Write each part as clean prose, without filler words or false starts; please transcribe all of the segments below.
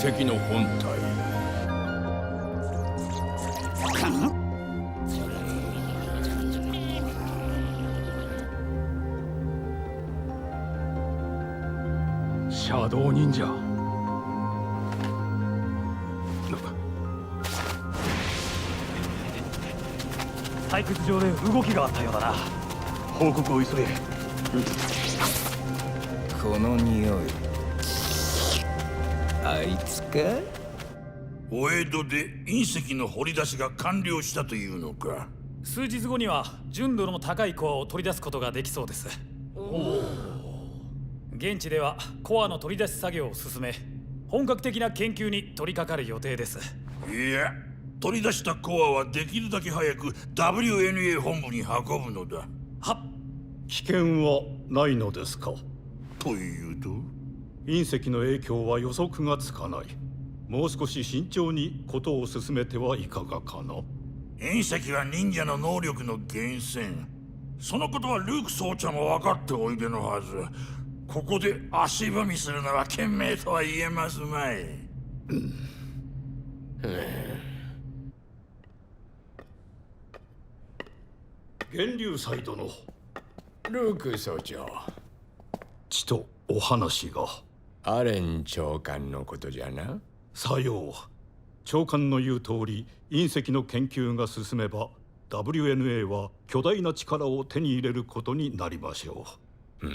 石の本体。シャドウ忍者。採掘場で動きがあったようだな。報告を急げ。この匂い、あいつか？お江戸で隕石の掘り出しが完了したというのか。数日後には純度の高いコアを取り出すことができそうです。現地ではコアの取り出し作業を進め、本格的な研究に取り掛かる予定です。いや、取り出したコアはできるだけ早く WNA 本部に運ぶのだ。はっ。危険はないのですか？というと？隕石の影響は予測がつかない。もう少し慎重にことを進めてはいかがかな。隕石は忍者の能力の源泉。そのことはルーク総長も分かっておいでのはず。ここで足踏みするのは賢明とは言えますまい。源流祭殿。ルーク総長。ちとお話が。アレン長官のことじゃな。さよう。長官の言う通り、隕石の研究が進めば WNA は巨大な力を手に入れることになりましょう。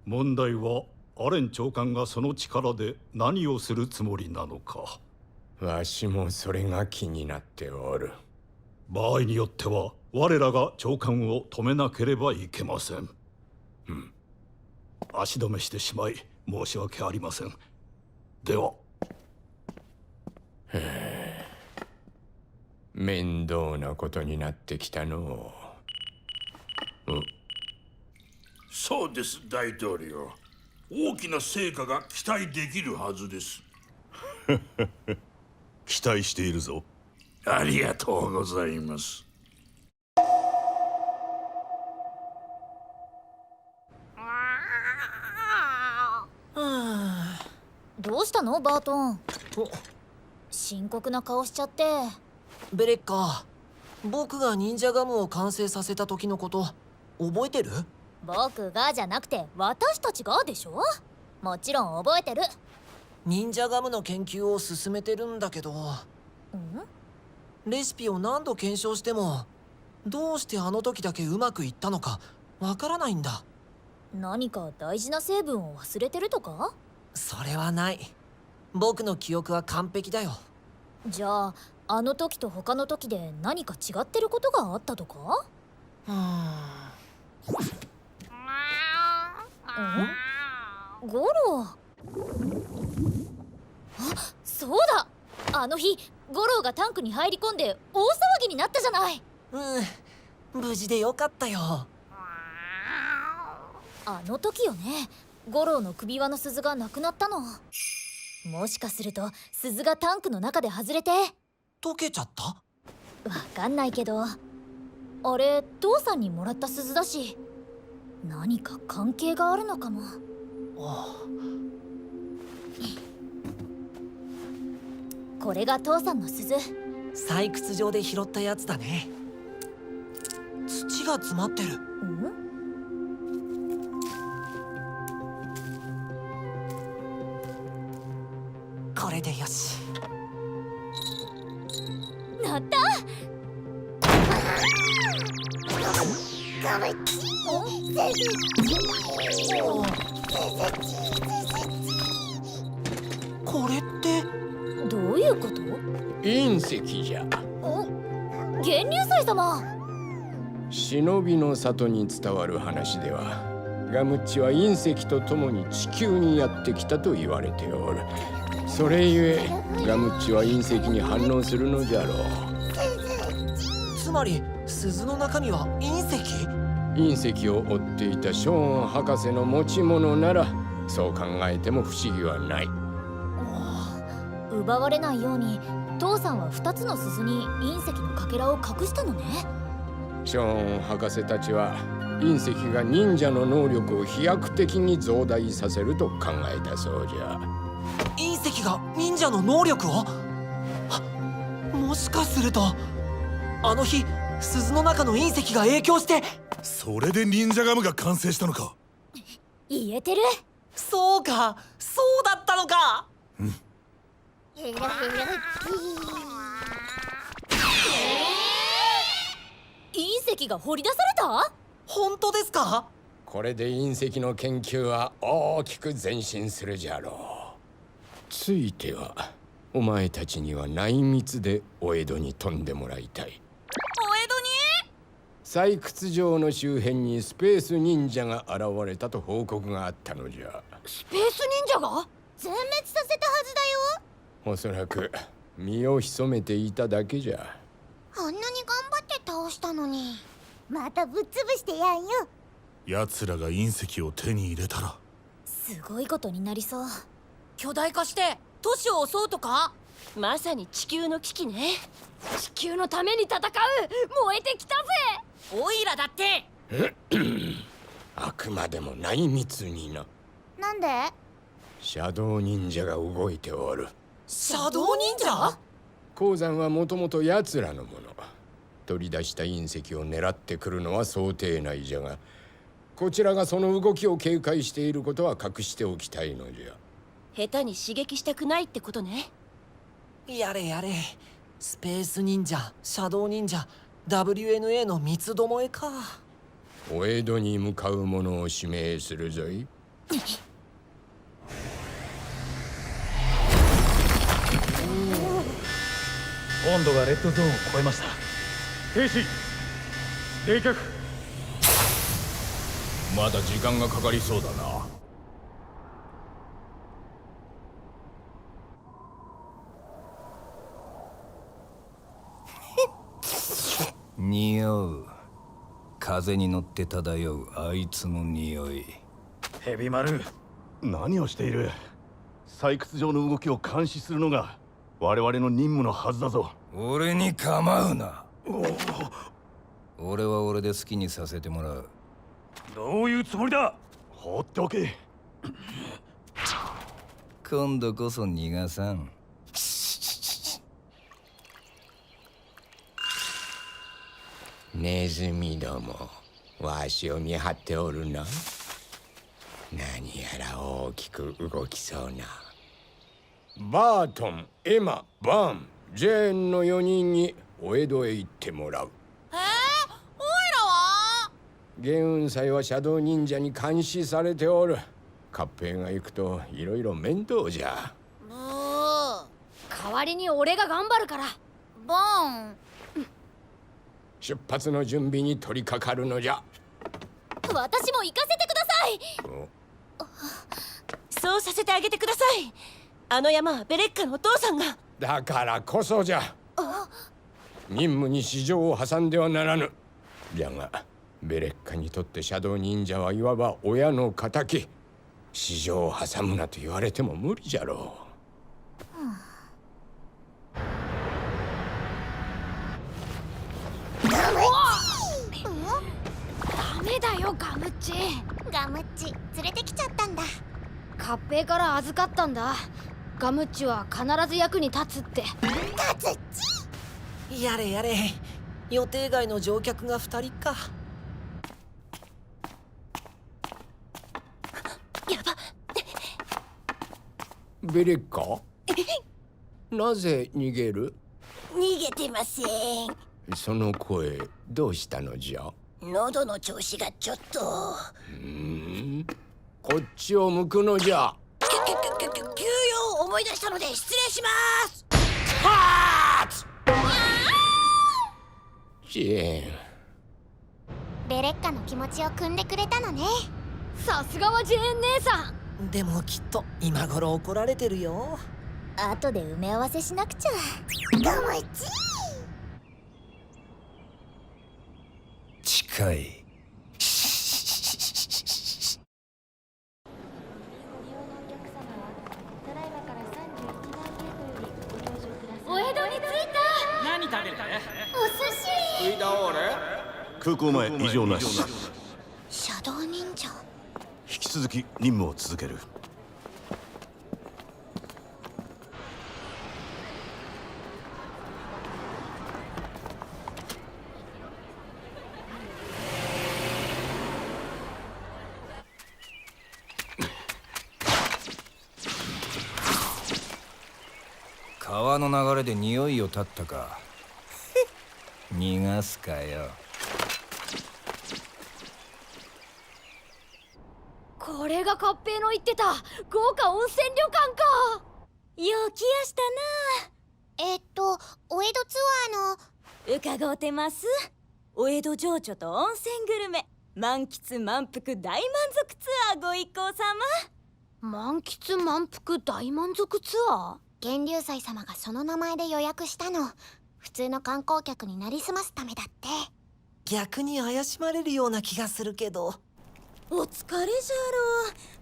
問題はアレン長官がその力で何をするつもりなのか。わしもそれが気になっておる。場合によっては我らが長官を止めなければいけません。足止めしてしまい申し訳ありません。では。面倒なことになってきたのう。そうです、大統領。大きな成果が期待できるはずです。期待しているぞ。ありがとうございます。どうしたのバートン。深刻な顔しちゃって。ベレッカ、僕が忍者ガムを完成させた時のこと覚えてる？僕がじゃなくて私たちがでしょ。もちろん覚えてる。忍者ガムの研究を進めてるんだけど、レシピを何度検証してもどうしてあの時だけうまくいったのかわからないんだ。何か大事な成分を忘れてるとか？それはない。僕の記憶は完璧だよ。じゃああの時と他の時で何か違ってることがあったとか？ゴロ。あ、そうだ。あの日ゴローがタンクに入り込んで大騒ぎになったじゃない。無事でよかったよ。あの時よね。ゴローの首輪の鈴がなくなったの。もしかすると鈴がタンクの中で外れて溶けちゃった？わかんないけど、あれ父さんにもらった鈴だし、何か関係があるのかも。これが父さんの鈴。採掘場で拾ったやつだね。土が詰まってる。これでよし。なった。これってどういうこと？隕石じゃ。源流祭様。忍びの里に伝わる話では、ガムッチは隕石と共に地球にやってきたと言われておる。それゆえガムッチは隕石に反応するのじゃろう。つまり鈴の中身は隕石？隕石を追っていたショーン博士の持ち物なら、そう考えても不思議はない。奪われないように父さんは2つの鈴に隕石のかけらを隠したのね。ショーン博士たちは隕石が忍者の能力を飛躍的に増大させると考えたそうじゃ。隕石石が忍者の能力を？もしかするとあの日鈴の中の隕石が影響して。それで忍者ガムが完成したのか。言えてる。そうか、そうだったのか。隕石が掘り出された？本当ですか？これで隕石の研究は大きく前進するじゃろう。ついてはお前たちには内密でお江戸に飛んでもらいたい。お江戸に？採掘場の周辺にスペース忍者が現れたと報告があったのじゃ。スペース忍者が全滅させたはずだよ。おそらく身を潜めていただけじゃ。あんなに頑張って倒したのにまたぶっ潰してやんよ。奴らが隕石を手に入れたらすごいことになりそう。巨大化して都市を襲うとか？まさに地球の危機ね。地球のために戦う。燃えてきたぜ。オイラだって。あくまでも内密にな。なんで？シャドウ忍者が動いておる。シャドウ忍者？鉱山はもともと奴らのもの。取り出した隕石を狙ってくるのは想定内じゃが、こちらがその動きを警戒していることは隠しておきたいのじゃ。下手に刺激したくないってことね。やれやれ、スペース忍者、シャドウ忍者、WNA の三つどもえか。お江戸に向かう者を指名するぞい。温度がレッドゾーンを超えました。停止。冷却。まだ時間がかかりそうだな。匂う。風に乗って漂うあいつの匂い。ヘビ丸。何をしている？採掘場の動きを監視するのが我々の任務のはずだぞ。俺に構うな。俺は俺で好きにさせてもらう。どういうつもりだ？放っておけ。今度こそ逃がさん。ネズミども、わしを見張っておるな。何やら大きく動きそうな。バートン、エマ、バーン、ジェーンの4人にお江戸へ行ってもらう。オイラは？元運祭はシャドウ忍者に監視されておる。合併が行くといろいろ面倒じゃ。代わりに俺が頑張るから。ボーン。出発の準備に取り掛かるのじゃ。私も行かせてください。そうさせてあげてください。あの山はベレッカのお父さんが。だからこそじゃ。任務に私情を挟んではならぬ。じゃがベレッカにとってシャドウ忍者はいわば親の敵。私情を挟むなと言われても無理じゃろう。ダメだよガムッチ。ガムッチ連れてきちゃったんだ。合併から預かったんだ。ガムッチは必ず役に立つって。立つっち。やれやれ、予定外の乗客が2人か。やば。ベレッカ、なぜ逃げる？逃げてません。その声どうしたのじゃ？喉の調子がちょっと。こっちを向くのじゃ。休養を思い出したので失礼します。はジェーン。ベレッカの気持ちを汲んでくれたのね。さすがはジェーン姉さん。でもきっと今頃怒られてるよ。後で埋め合わせしなくちゃ。ガムッチ。近い。お江戸に着いた。何食べる？お寿司。空港前異常なし。シャドウ忍者。引き続き任務を続ける。川の流れで匂いを立ったか。逃がすかよ。これが合併の言ってた豪華温泉旅館か。よう来やしたお江戸ツアーのな。伺うてます。お江戸情緒と温泉グルメ満喫満腹大満足ツアーご一行様。満喫満腹大満足ツアー。源流祭様がその名前で予約したの。普通の観光客になりすますためだって。逆に怪しまれるような気がするけど。お疲れじ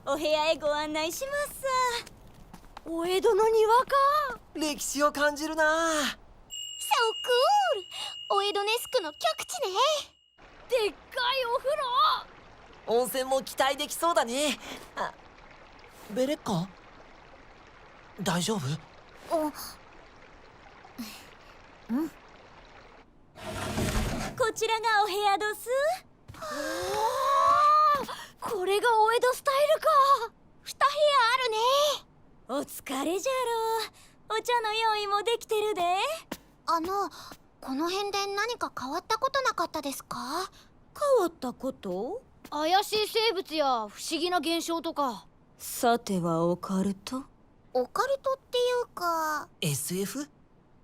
ゃろう。お部屋へご案内しますさ。お江戸の庭か。歴史を感じるな。So cool! お江戸ネスクの極地ね。でっかいお風呂。温泉も期待できそうだね。あ、ベレッカ大丈夫？こちらがお部屋どす。これがお江戸スタイルか。2部屋あるね。お疲れじゃろう。お茶の用意もできてるで。この辺で何か変わったことなかったですか？変わったこと？怪しい生物や不思議な現象とか。さてはオカルト？オカルトっていうか SF？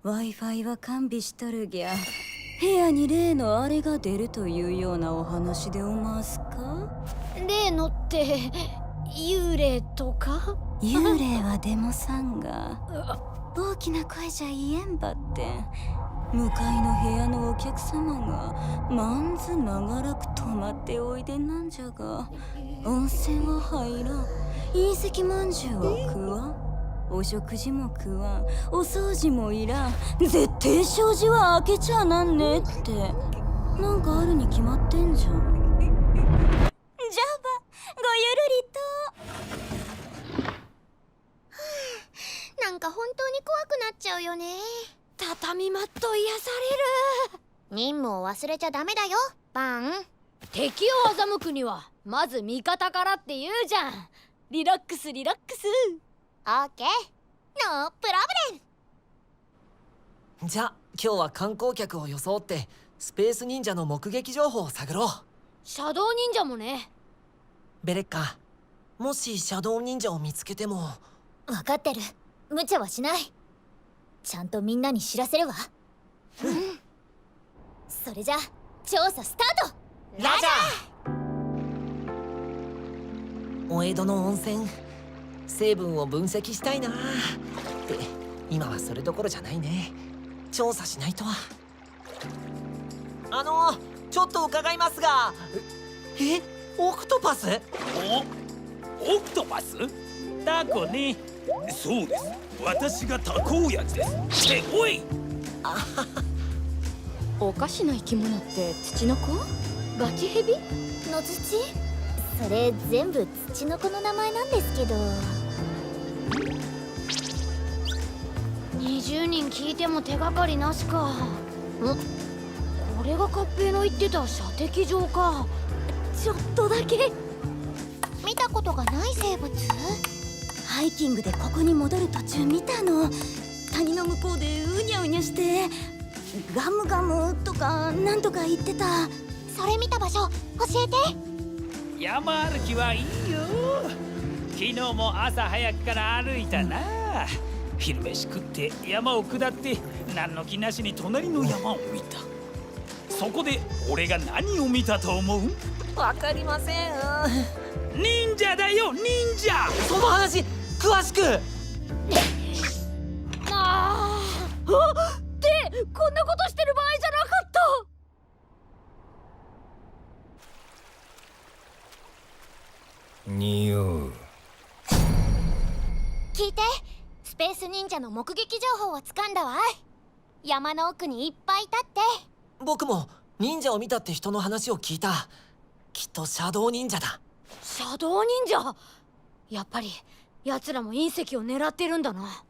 Wi-Fi は完備しとるぎゃ。部屋に例のあれが出るというようなお話でおますか？例のって幽霊とか？幽霊はでもさんが大きな声じゃ言えんばって向かいの部屋のお客様がまんず長らく泊まっておいでなんじゃが、温泉は入らん、隕石まんじゅうは食わん、お食事も食わん、お掃除もいらん、絶対障子は開けちゃなんねってなんかあるに決まってんじゃん。じゃあばごゆるりと。なんか本当に怖くなっちゃうよね。畳マット癒される。任務を忘れちゃダメだよ、バン。敵を欺くにはまず味方からって言うじゃん。リラックスリラックス。オッケー、ノープロブレム。じゃあ今日は観光客を装ってスペース忍者の目撃情報を探ろう。シャドウ忍者もね。ベレッカ、もしシャドウ忍者を見つけても。分かってる。無茶はしない。ちゃんとみんなに知らせるわ。それじゃ調査スタート。ラジャー。お江戸の温泉成分を分析したいなって今はそれどころじゃないね。調査しないと。ちょっと伺いますが、オクトパス？オクトパス？タコね。そうです。私がタコ親父です。っておい。おかしな生き物って土の子？ガチヘビ？の土？それ全部土の子の名前なんですけど。20人聞いても手がかりなしか。これが合併の言ってた射的場か。ちょっとだけ見たことがない生物？ハイキングでここに戻る途中見たの。谷の向こうでうにゃうにゃしてガムガムとかなんとか言ってた。それ見た場所教えて。山歩きはいいよ。昨日も朝早くから歩いたな。昼飯食って山を下って何の気なしに隣の山を見た。そこで俺が何を見たと思う？わかりません。忍者だよ、忍者。その話詳しく。ってこんなことしてる場合じゃなかった。匂う。聞いて、スペース忍者の目撃情報をつかんだわ。山の奥にいっぱいいたって。僕も忍者を見たって人の話を聞いた。きっとシャドウ忍者だ。シャドウ忍者？やっぱり奴らも隕石を狙ってるんだな。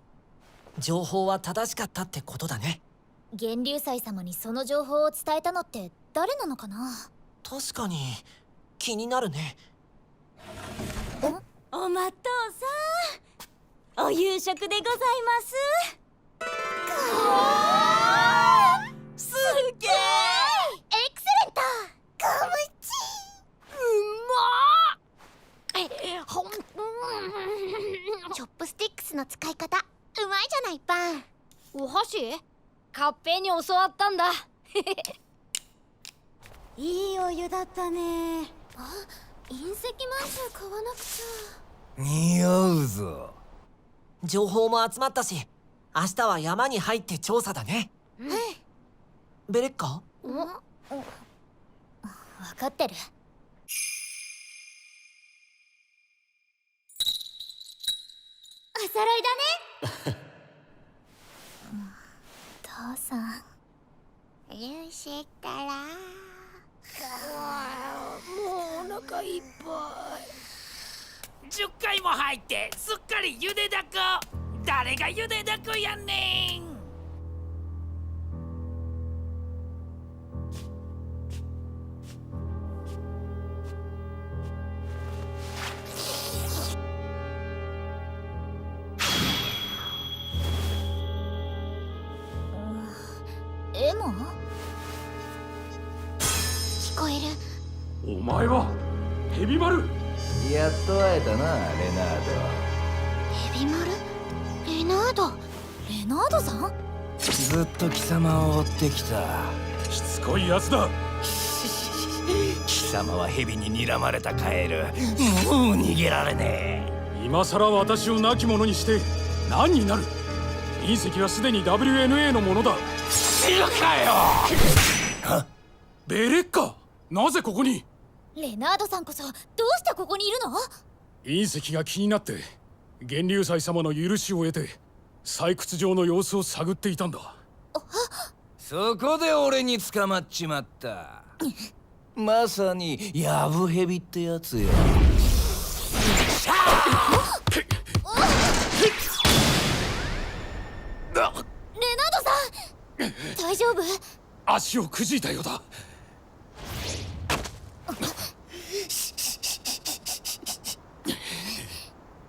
情報は正しかったってことだね。源流祭様にその情報を伝えたのって誰なのかな。確かに気になるね。おまっとうさん、お夕食でございます。すげえ。エクセレント。ガムチほんチョップスティックスの使い方うまいじゃないパン。お箸カッペに教わったんだいいお湯だったね。あ、隕石マンション買わなくちゃ。匂うぞ。情報も集まったし、明日は山に入って調査だね。ベレッカ？分かってる。お揃いだね父さんよしったらもうお腹いっぱい。10回も入ってすっかりゆでだこ。誰がゆでだこやねん。エモ聞こえる。お前はヘビマル。やっと会えたな、レナーヘビマル？レナード。レナードさん？ド。ずっと貴様を追ってきた。しつこいやつだ。貴様は蛇に睨まれたカエル。もう逃げられねえ。今さら私を亡き者にして何になる。隕石はすでに WNA のものだ。知るかよ。ベレッカ、なぜここに？レナードさんこそどうしてここにいるの？隕石が気になって源流祭様の許しを得て採掘場の様子を探っていたんだ。そこで俺に捕まっちまった。まさにヤブヘビってやつよ。レナードさん大丈夫？足をくじいたようだ。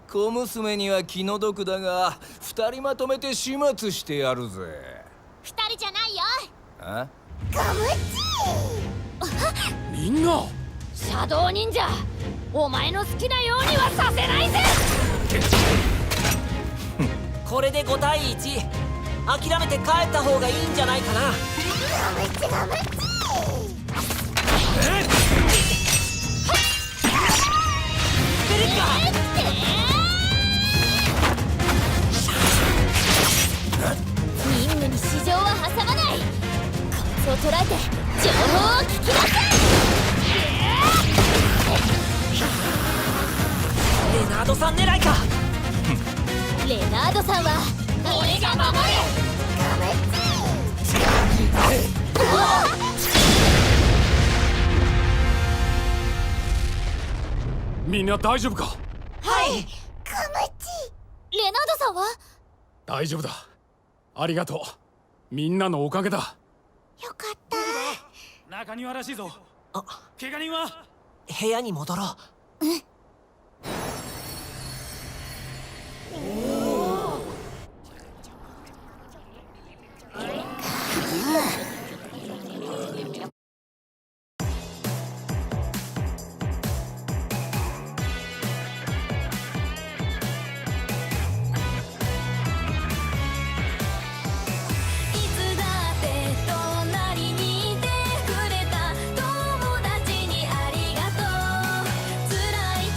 小娘には気の毒だが、二人まとめて始末してやるぜ。二人じゃないよ。あ？ガムみんなシャドウ忍者、お前の好きなようにはさせないぜ。これで5対1。諦めて帰った方がいいんじゃないかな。ガムチベレッカ、任務に市場は挟まない。こいつを捉えて情報を聞き出せ。レナードさん狙いか。レナードさんは俺が守る。ガムチみんな大丈夫か？はい。ガムチレナードさんは？大丈夫だ。ありがとう。みんなのおかげだ。よかった。中庭らしいぞ。あ、怪我人は？部屋に戻ろう。「辛い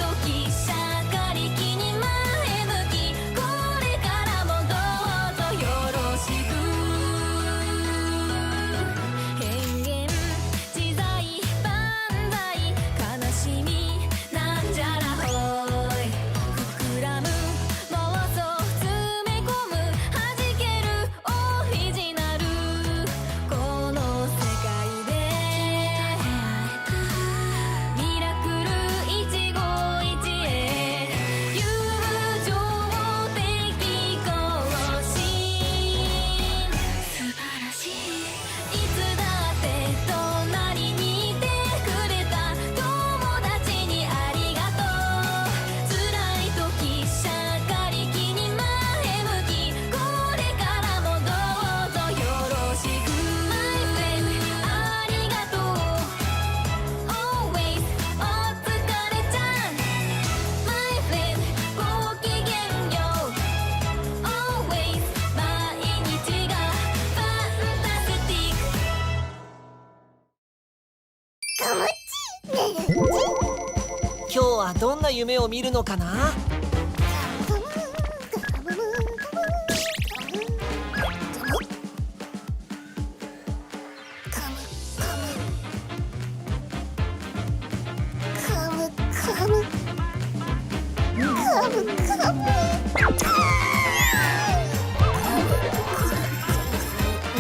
今日はどんな夢を見るのかな。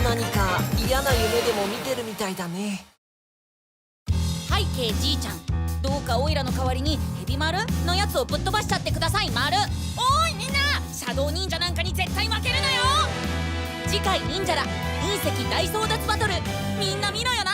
何か嫌な夢でも見てるみたいだね。背景じいちゃん、どうかオイラの代わりにヘビ丸のやつをぶっ飛ばしちゃってください。丸。おいみんな、シャドウ忍者なんかに絶対負けるなよ。次回忍者ら隕石大争奪バトル、みんな見ろよな。